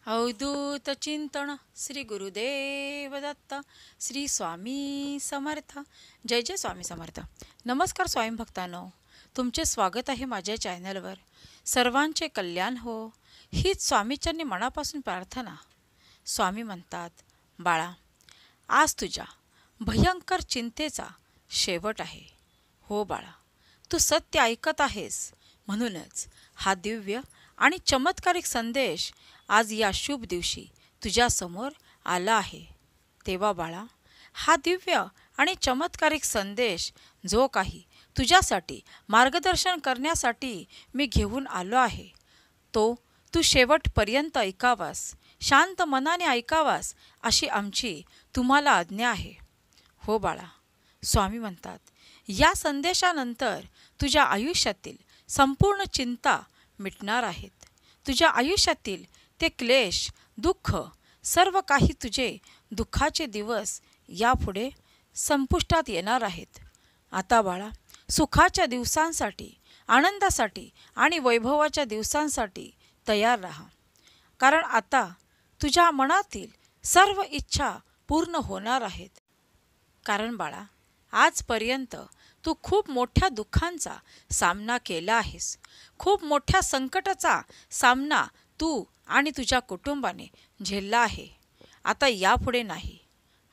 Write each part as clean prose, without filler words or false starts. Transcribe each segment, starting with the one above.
अवधूत चिंतन श्री गुरुदेव दत्त श्री स्वामी समर्थ. जय जय स्वामी समर्थ. नमस्कार स्वामी भक्तांनो, तुमचे स्वागत आहे माझ्या चॅनलवर. सर्वांचे कल्याण हो हीच स्वामीचरणी मनापासून प्रार्थना. स्वामी म्हणतात, बाळा, आज तुझ्या भयंकर चिंतेचा शेवट आहे. हो बाळा, तू सत्य ऐकत आहेस. म्हणूनच हा दिव्य आणि चमत्कारिक संदेश आज या शुभ दिवशी तुझ्यासमोर आला आहे. तेव्हा बाळा, हा दिव्य आणि चमत्कारिक संदेश जो काही तुझ्यासाठी मार्गदर्शन करण्यासाठी मी घेऊन आलो आहे, तो तू शेवटपर्यंत ऐकावास, शांत मनाने ऐकावास, अशी आमची तुम्हाला आज्ञा आहे. हो बाळा, स्वामी म्हणतात, या संदेशानंतर तुझ्या आयुष्यातील संपूर्ण चिंता मिटणार आहेत. तुझ्या आयुष्यातील ते क्लेश, दुःख, सर्व काही तुझे दुःखाचे दिवस यापुढे संपुष्टात येणार आहेत. आता बाळा, सुखाच्या दिवसांसाठी, आनंदासाठी आणि वैभवाच्या दिवसांसाठी तयार राहा. कारण आता तुझ्या मनातील सर्व इच्छा पूर्ण होणार आहेत. कारण बाळा, आजपर्यंत तू खूप मोठ्या दुःखांचा सामना केला आहेस. खूप मोठ्या संकटाचा सामना तू आणि तुझ्या कुटुंबाने झेलला आहे. आता यापुढे नाही.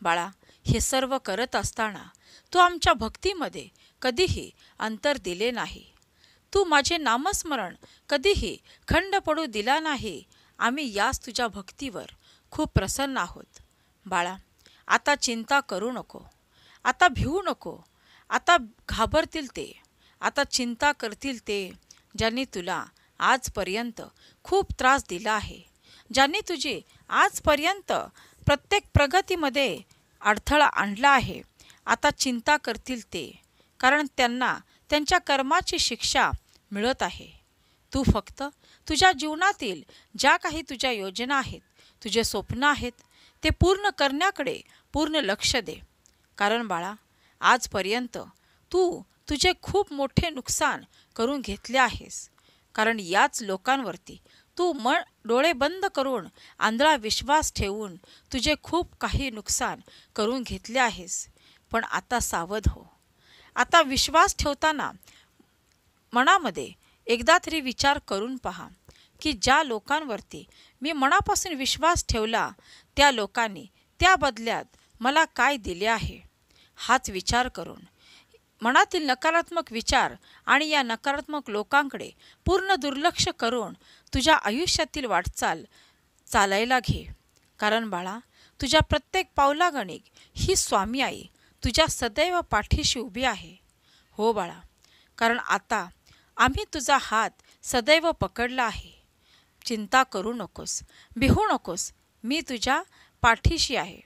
बाळा, हे सर्व करत असताना तू आमच्या भक्तीमध्ये कधीही अंतर दिले नाही. तू माझे नामस्मरण कधीही खंड पडू दिला नाही. आम्ही याच तुझ्या भक्तीवर खूप प्रसन्न आहोत. बाळा, आता चिंता करू नको. आता भिवू नको. आता घाबरतील ते, आता चिंता करतील ते, ज्यांनी तुला आजपर्यंत खूप त्रास दिला आहे, ज्यांनी तुझी आजपर्यंत प्रत्येक प्रगतीमध्ये अडथळा आणला आहे. आता चिंता करतील ते, कारण त्यांना त्यांच्या कर्माची शिक्षा मिळत आहे. तू फक्त तुझ्या जीवनातील ज्या काही तुझ्या योजना आहेत, तुझे स्वप्न आहेत, ते पूर्ण करण्याकडे पूर्ण लक्ष दे. कारण बाळा, आजपर्यंत तू तुझे खूप मोठे नुकसान करून घेतले आहेस. कारण याच लोकांवरती तू डोळे बंद करून, आंधळा विश्वास ठेवून तुझे खूप काही नुकसान करून घेतले आहेस. पण आता सावध हो. आता विश्वास ठेवताना मनामध्ये एकदा तरी विचार करून पहा की ज्या लोकांवरती मी मनापासून विश्वास ठेवला, त्या लोकांनी त्या बदल्यात मला काय दिले आहे. हाच विचार करून मनातील नकारात्मक विचार आणि या नकारात्मक लोकांकडे पूर्ण दुर्लक्ष करून तुझ्या आयुष्यातील वाटचाल चालायला घे. कारण बाळा, तुझ्या प्रत्येक पावलागणिक ही स्वामी आई तुझ्या सदैव पाठीशी उभी आहे. हो बाळा, कारण आता आम्ही तुझा हात सदैव पकडला आहे. चिंता करू नकोस, भिवू नकोस. मी तुझ्या पाठीशी आहे.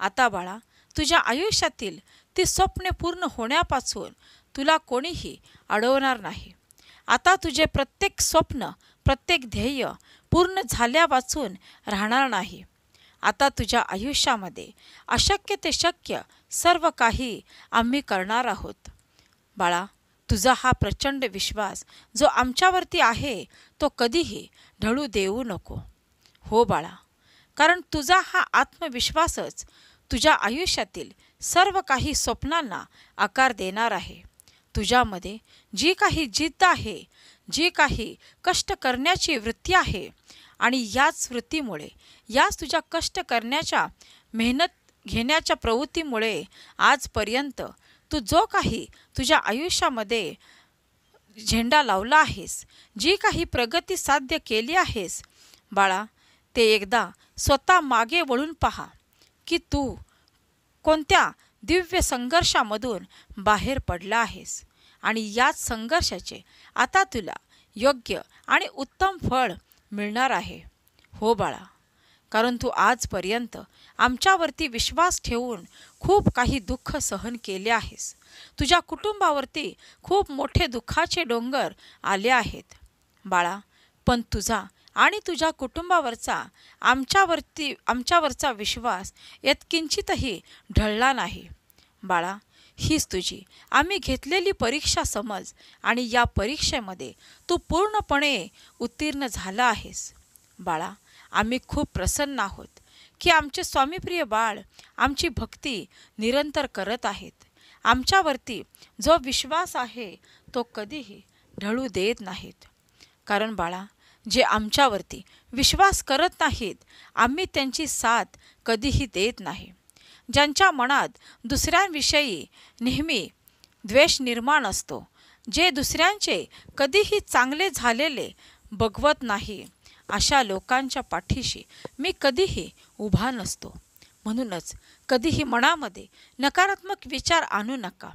आता बाळा, तुझ्या आयुष्यातील ती स्वप्ने पूर्ण होण्यापासून तुला कोणीही अडवणार नाही. आता तुझे प्रत्येक स्वप्न, प्रत्येक ध्येय पूर्ण झाल्यापासून राहणार नाही. आता तुझ्या आयुष्यामध्ये अशक्य ते शक्य सर्व काही आम्ही करणार आहोत. बाळा, तुझा हा प्रचंड विश्वास जो आमच्यावरती आहे, तो कधीही ढळू देऊ नको. हो बाळा, कारण तुझा हा आत्मविश्वासच तुझ्या आयुष्यातील सर्व काही स्वप्नांना आकार देणार आहे. तुझ्यामध्ये जी काही जिद्द आहे, जी काही कष्ट करण्याची वृत्ती आहे, आणि याच वृत्तीमुळे, याच तुझ्या कष्ट करण्याच्या, मेहनत घेण्याच्या प्रवृत्तीमुळे आजपर्यंत तू जो काही तुझ्या आयुष्यामध्ये झेंडा लावला आहेस, जी काही प्रगती साध्य केली आहेस, बाळा, ते एकदा स्वतः मागे वळून पहा की तू कोणत्या दिव्य संघर्षामधून बाहेर पडला आहेस. आणि याच संघर्षाचे आता तुला योग्य आणि उत्तम फळ मिळणार आहे. हो बाळा, कारण तू आजपर्यंत आमच्यावरती विश्वास ठेवून खूप काही दुःख सहन केले आहेस. तुझ्या कुटुंबावरती खूप मोठे दुःखाचे डोंगर आले आहेत. बाळा, पण तुझा आणि तुझ्या कुटुंबावरचा आमच्यावरचा विश्वास यत्किंचितही ढळला नाही. बाळा, हीच तुझी आम्ही घेतलेली परीक्षा समज, आणि या परीक्षेमध्ये तू पूर्णपणे उत्तीर्ण झाला आहेस. बाळा, आम्ही खूप प्रसन्न आहोत की आमचे स्वामीप्रिय बाळ आमची भक्ती निरंतर करत आहेत. आमच्यावरती जो विश्वास आहे तो कधीही ढळू देत नाहीत. कारण बाळा, जे आमच्यावरती विश्वास करत नाहीत आम्ही त्यांची साथ कधीही देत नाही. ज्यांच्या मनात दुसऱ्यांविषयी नेहमी द्वेष निर्माण असतो, जे दुसऱ्यांचे कधीही चांगले झालेले बघवत नाही, अशा लोकांच्या पाठीशी मी कधीही उभा नसतो. म्हणूनच कधीही मनामध्ये नकारात्मक विचार आणू नका.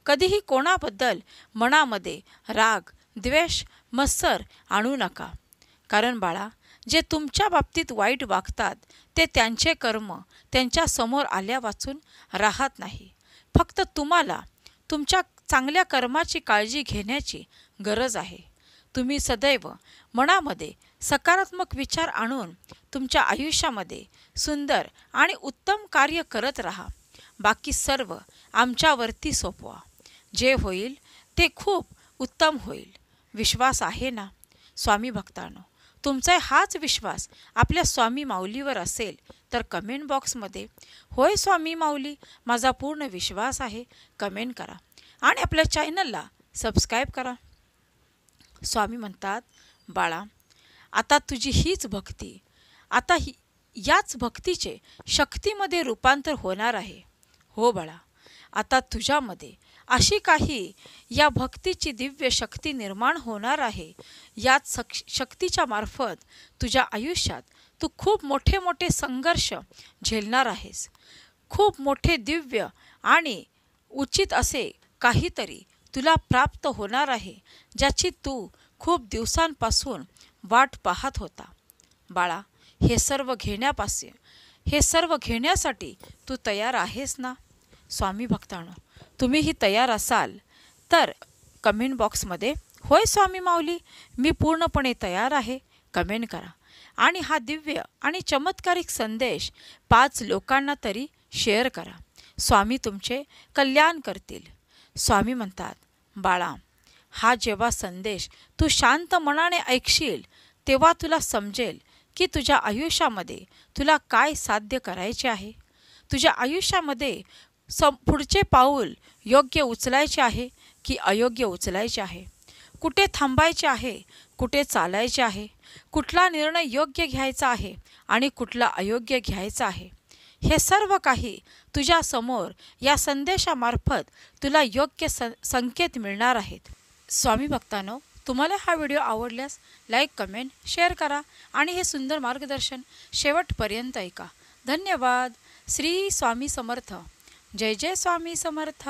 कधीही कोणाबद्दल मनामध्ये राग, द्वेष, मत्सर आणू नका. कारण बाळा, जे तुमच्या बाबतीत वाईट वागतात ते त्यांचे कर्म त्यांच्या समोर आल्या वाचून राहत नाही. फक्त तुम्हाला तुमच्या चांगल्या कर्माची काळजी घेण्याची गरज आहे. तुम्ही सदैव मनामध्ये सकारात्मक विचार आणून तुमच्या आयुष्यामध्ये सुंदर आणि उत्तम कार्य करत राहा. बाकी सर्व आमच्यावरती सोपवा. जे होईल ते खूप उत्तम होईल. विश्वास आहे ना स्वामी भक्तांनो? तुमचा हाच विश्वास आपल्या स्वामी माऊलीवर असेल तर कमेंट बॉक्समध्ये होय स्वामी माऊली, माझा पूर्ण विश्वास आहे कमेंट करा आणि आपल्या चॅनलला सबस्क्राईब करा. स्वामी म्हणतात, बाळा, आता तुझी हीच भक्ती, याच भक्तीचे शक्तीमध्ये रूपांतर होणार आहे. हो बाळा, आता तुझ्यामध्ये अशी काही या भक्तीची दिव्य शक्ती निर्माण होणार आहे. याच शक्तीच्या मार्फत तुझ्या आयुष्यात तू खूप मोठे मोठे संघर्ष झेलणार आहेस. खूप मोठे दिव्य आणि उचित असे काहीतरी तुला प्राप्त होणार आहे, ज्याची तू खूप दिवसांपासून वाट पाहत होता. बाळा, हे सर्व घेण्यासाठी तू तयार आहेस ना? स्वामी भक्तांनो, तुम्हीही तयार असाल तर कमेंट बॉक्समध्ये होय स्वामी माऊली, मी पूर्णपणे तयार आहे कमेंट करा आणि हा दिव्य आणि चमत्कारिक संदेश 5 लोकांना तरी शेअर करा. स्वामी तुमचे कल्याण करतील. स्वामी म्हणतात, बाळा, हा जेव्हा संदेश तू शांत मनाने ऐकशील तेव्हा तुला समजेल की तुझ्या आयुष्यामध्ये तुला काय साध्य करायचे आहे. तुझ्या आयुष्यामध्ये पुढचे पाऊल योग्य उचलायचे आहे की अयोग्य उचलायचे आहे. कुठे थांबायचे आहे, कुठे चालायचे आहे, कुठला निर्णय योग्य घ्यायचा आहे आणि कुठला अयोग्य घ्यायचा आहे, हे सर्व काही तुझ्या समोर या संदेशामार्फत तुला योग्य संकेत मिळणार आहेत. स्वामी भक्तांनो, तुम्हाला हा व्हिडिओ आवडल्यास लाईक, कमेंट, शेअर करा आणि हे सुंदर मार्गदर्शन शेवटपर्यंत ऐका. धन्यवाद. श्री स्वामी समर्थ. जय जय स्वामी समर्थ.